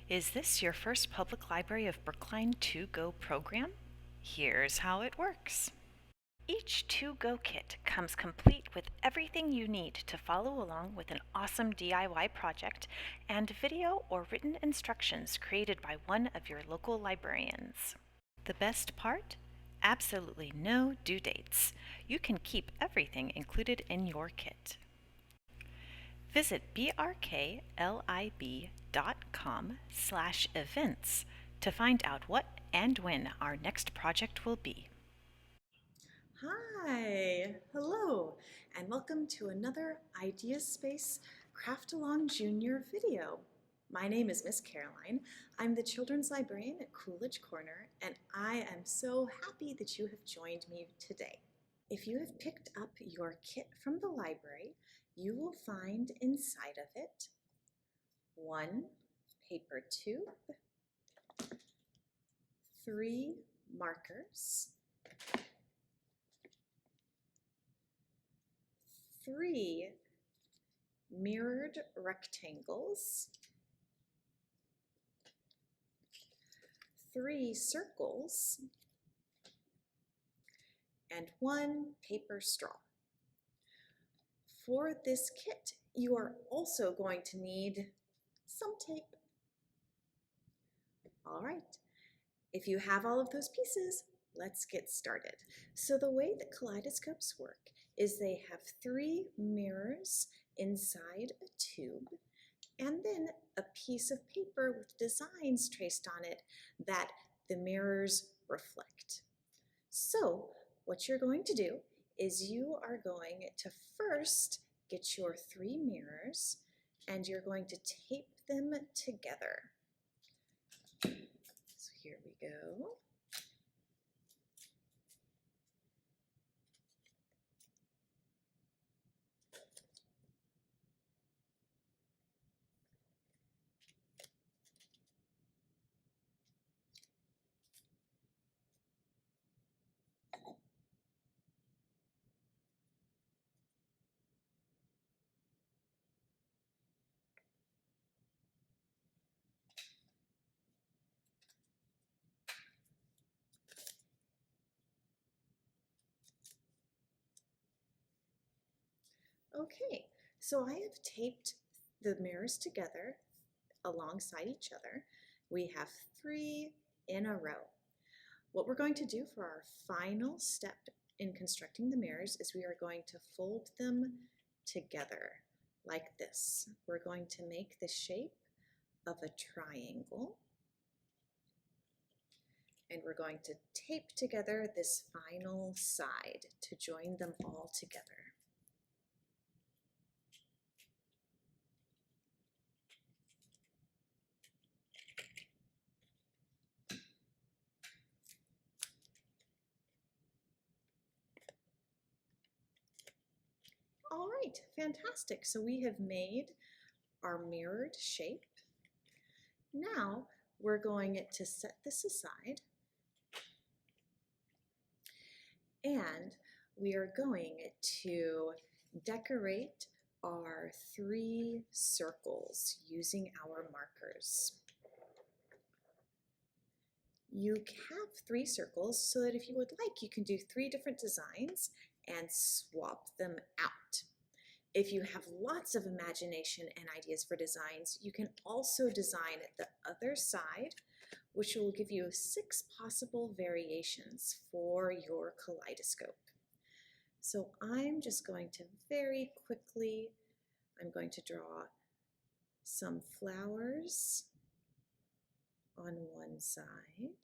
Is this your first Public Library of Brookline 2Go program? Here's how it works. Each 2Go kit comes complete with everything you need to follow along with an awesome DIY project and video or written instructions created by one of your local librarians. The best part? Absolutely no due dates. You can keep everything included in your kit. Visit brklib.com/events to find out what and when our next project will be. Hi, hello, and welcome to another ideaSPACE Craft Along Junior video. My name is Miss Caroline. I'm the Children's Librarian at Coolidge Corner, and I am so happy that you have joined me today. If you have picked up your kit from the library, you will find inside of it one paper tube, 3 markers, 3 mirrored rectangles, 3 circles, and 1 paper straw. For this kit, you are also going to need some tape. All right, if you have all of those pieces, let's get started. So the way that kaleidoscopes work is they have 3 mirrors inside a tube and then a piece of paper with designs traced on it that the mirrors reflect. So what you're going to do is you are going to first get your 3 mirrors and you're going to tape them together. So here we go. Okay, so I have taped the mirrors together alongside each other. We have 3 in a row. What we're going to do for our final step in constructing the mirrors is we are going to fold them together like this. We're going to make the shape of a triangle, and we're going to tape together this final side to join them all together. All right, fantastic. So we have made our mirrored shape. Now we're going to set this aside and we are going to decorate our 3 circles using our markers. You have 3 circles so that if you would like, you can do 3 different designs and swap them out. If you have lots of imagination and ideas for designs, you can also design the other side, which will give you 6 possible variations for your kaleidoscope. So I'm just going to very quickly, I'm going to draw some flowers on one side.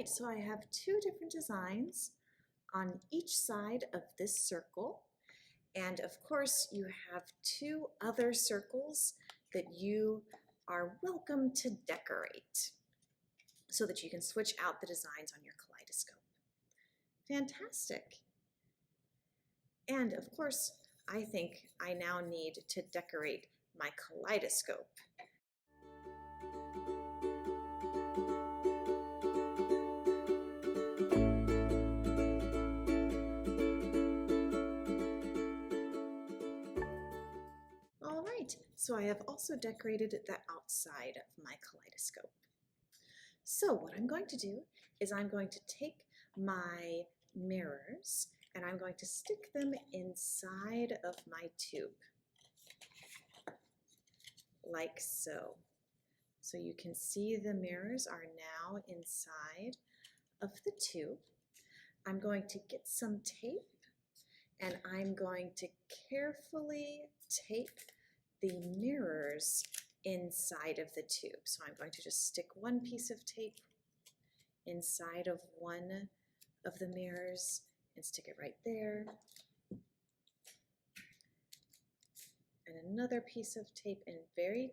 So I have 2 different designs on each side of this circle, and of course you have 2 other circles that you are welcome to decorate. so that you can switch out the designs on your kaleidoscope. Fantastic. And of course, I think I now need to decorate my kaleidoscope. All right, so I have also decorated the outside of my kaleidoscope. So what I'm going to do is I'm going to take my mirrors and I'm going to stick them inside of my tube, like so. So you can see the mirrors are now inside of the tube. I'm going to get some tape and I'm going to carefully tape the mirrors inside of the tube. So I'm going to just stick one piece of tape inside of one of the mirrors and stick it right there. And another piece of tape, and very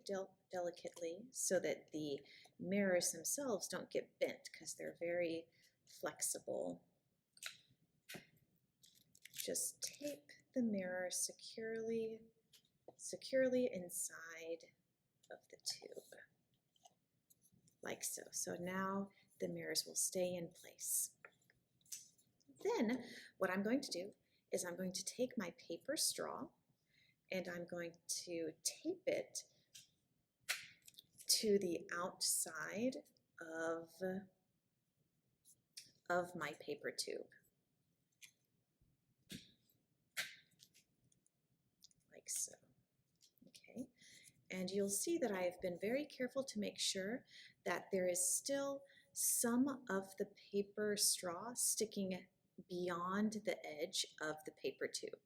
delicately, so that the mirrors themselves don't get bent because they're very flexible. Just tape the mirror securely inside of the tube, like so. So now the mirrors will stay in place. Then what I'm going to do is I'm going to take my paper straw and I'm going to tape it to the outside of my paper tube, like so. Okay, and you'll see that I have been very careful to make sure that there is still some of the paper straw sticking beyond the edge of the paper tube,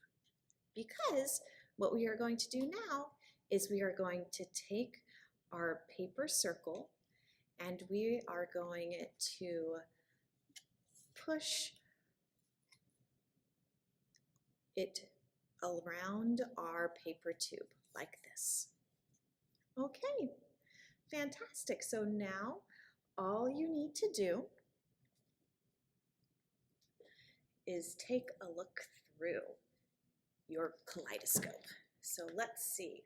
because what we are going to do now is we are going to take our paper circle and we are going to push it around our paper tube like this. Okay, fantastic. So now all you need to do is take a look through your kaleidoscope. So let's see.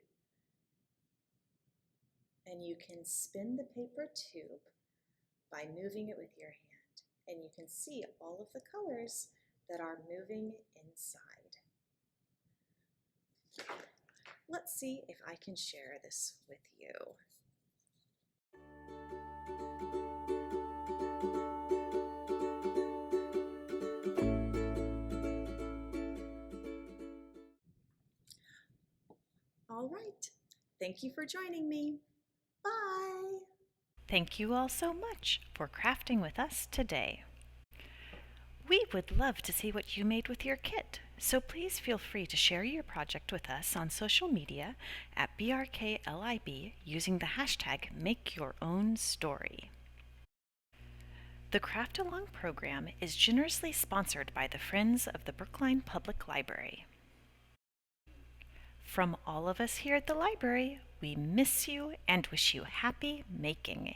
And you can spin the paper tube by moving it with your hand. And you can see all of the colors that are moving inside. Let's see if I can share this with you. All right, thank you for joining me. Bye. Thank you all so much for crafting with us today. We would love to see what you made with your kit, so please feel free to share your project with us on social media at BRKLIB using the hashtag #MakeYourOwnStory. The Craft Along program is generously sponsored by the Friends of the Brookline Public Library. From all of us here at the library, we miss you and wish you happy making.